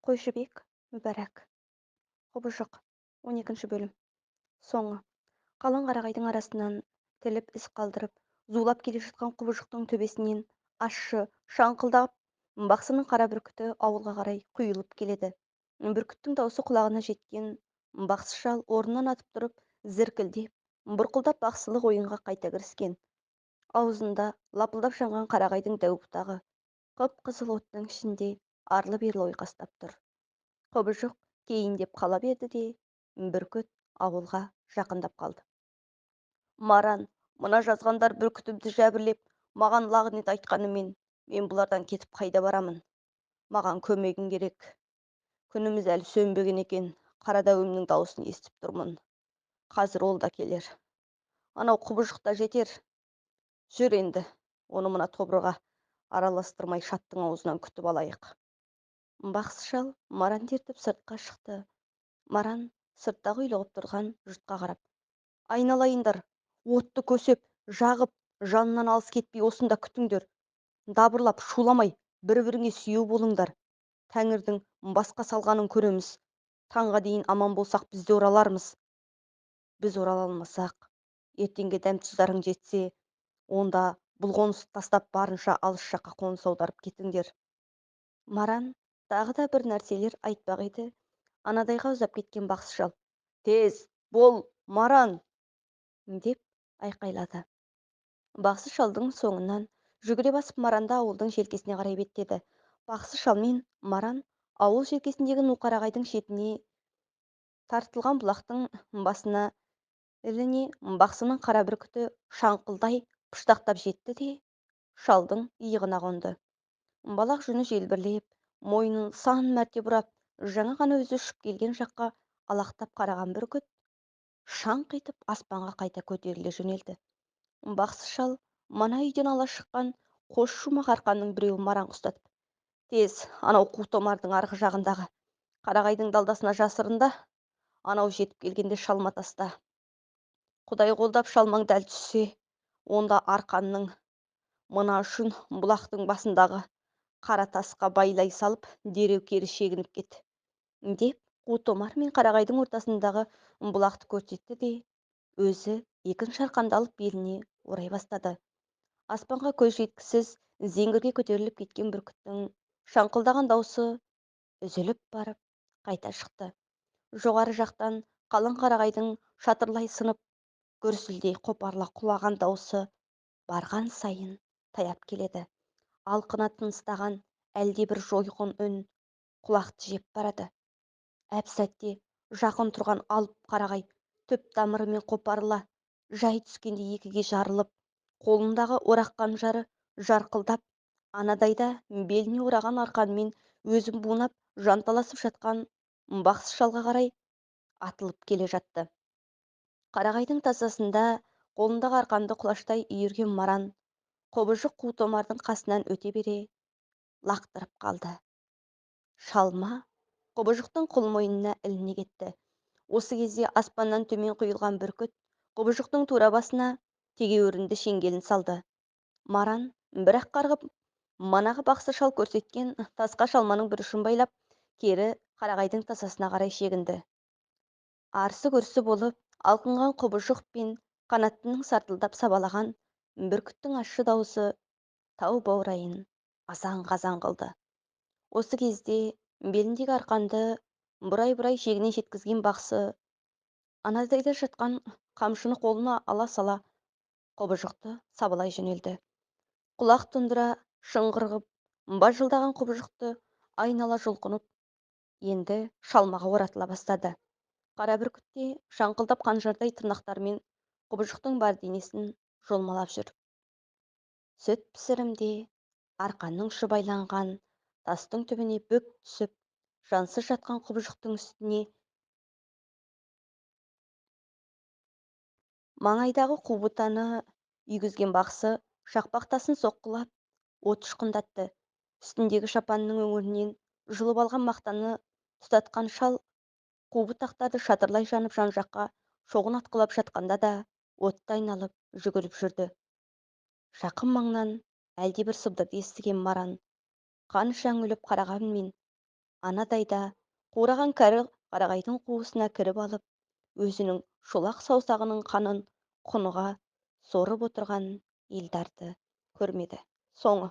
Қойшыбек, мүбәрәк. Құбыжық. 12 бөлім. Соңы. Қалың қарағайдың арасынан тіліп із қалдырып, зулап келе жатқан құбыжықтың төбесінен ащы, шаңқылдап, бақсының қара бүркіті ауылға қарай құйылып келеді. Бүркіттің даусы құлағына жеткен бақсы шал орнынан атып тұрып, зіркілдеп, бұрқылдап бақсылық ойынға қайта кіріскен. Аузында лапылдап жанған қарағайдың дәу бұтағы қып-қызыл оттың ішінде арлы-берлі ойқастап тұр. Құбыжық кейіндеп қалап еді де, бүркіт ауылға жақындап қалды. Маран, мына жазғандар бүркітімді жәбірлеп, маған лағнет айтқанымен, мен бұлардан кетіп қайда барамын? Маған көмегің керек. Күніміз әлі сөнбеген екен, қара дәуімнің дауысын естіп тұрмын. Қазір ол да келер. Анау құбыжық та жетер. Жүр енді, оны мына тобырға араластырмай шаттың аузынан күтіп алайық. Бақсы шал Маранды ертіп сыртқа шықты. Маран сырттағы ұйлығып тұрған жұртқа қарап: айналайындар, отты көсеп, жағып, жанынан алыс кетпей осында күтіңдер. Дабырлап, шуламай, бір-біріңе сүйеу болыңдар. Тәңірдің басқа салғанын көреміз. Таңға дейін аман болсақ біз де оралармыз. Біз орала алмасақ, ертеңге дәм-тұздарың жетсе, онда бұл қонысты тастап барынша алыс жаққа қоныс аударып кетіңдер. Маран тағы да бір нәрселер айтпақ еді, анадайға ұзап кеткен бақсы шал: тез, бол, Маран! Деп айқайлады. Бақсы шалдың соңынан жүгіре басып Маранды ауылдың желкесіне қарай беттеді. Бақсы шал мен Маран ауыл желкесіндегі Нуқарағайдың шетіне тартылған бұлақтың басына іліне бақсының қара бүркіті шаңқылдай пыштақтап жетті де шалдың иығына қонды. Балақ жүні желбірлеп, мойнын сан мәрте бұрап, жаңа ғана өзі ұшып келген жаққа алақтап қараған бүркіт шаңқ етіп аспанға қайта көтеріле жөнелді. Бақсы шал мана үйден ала шыққан қос шумақ арқанның біреуін Маранға ұстатып: тез, анау қу томардың арғы жағындағы қарағайдың далдасына жасырында, анау жетіп келгенде шалма таста. Құдай қолдап шалмаң дәл түссе, онда арқанның мына үшін бұлақтың басындағы қара тасқа байлай салып, дереу кері шегініп кет. Деп қу томар мен қарағайдың ортасындағы бұлақты көрсетті де, өзі екінші арқанды алып беліне орай бастады. Аспанға көз жеткісіз зеңгірге көтеріліп кеткен бүркіттің шаңқылдаған даусы үзіліп барып қайта шықты. Жоғары жақтан қалың қарағайдың шатырлай сынып, гүрсілдей қопарыла құлаған даусы барған сайын таяп келеді. Алқына тыныстаған әлдебір жойқын үн құлақты жеп барады. Әп сәтте жақын тұрған алып қарағай түп тамырымен қопарыла жай түскенде екіге жарылып, қолындағы орақ қанжары жарқылдап, анадайда беліне ораған арқанмен өзін бунап жанталасып жатқан бақсы шалға қарай атылып келе жатты. Қарағайдың тасасында қолындағы арқанды құлаштай үйірген Маран құбыжық қу томардың қасынан өте бере лақтырып қалды. Шалма құбыжықтың құл мойнына іліне кетті. Осы кезде аспаннан төмен құйылған бүркіт құбыжықтың тура басына тегеурінді шеңгелін салды. Маран бір-ақ қарғып, манағы бақсы шал көрсеткен тасқа шалманың бір ұшын байлап, кері қарағайдың тасасына қарай шегінді. Арсы-гүрсі болып, алқынған құбыжық пен қанаттының сартылдап сабалаған бүркіттің ащы дауысы тау баурайын азан-қазан қылды. Осы кезде беліндегі арқанды бұрай-бұрай шегіне жеткізген бақсы анадайда жатқан қамшыны қолына ала сала құбыжықты сабалай жөнелді. Құлақ тұндыра шыңғырғып, бажылдаған құбыжықты айнала жұлқынып, енді шалмаға оратыла бастады. Қара бүркітте шаңқылдап қанжардай тырнақтарымен құбыжықтың бар денесін жолмалап жүр. Сүт пісірімде арқанның ұшы байланған тастың түбіне бүк түсіп, жансыз жатқан құбыжықтың үстіне маңайдағы қу бұтаны үйгізген бақсы шақпақ тасын соққылап, от ұшқындатты. Үстіндегі шапанның өңірінен жұлып алған мақтаны тұтатқан шал қу бұтақтарды шатырлай жанып жан-жаққа шоғын атқылап жатқанда да отты айналып жүгіріп жүрді. Жақын маңнан әлдебір сыбдырды естіген Маран қанша үңіліп қарағанмен Анадайда қураған кәрі қарағайдың қуысына кіріп алып, өзінің шолақ саусағының қанын құныға сорып отырған Елдарды көрмеді. Соңы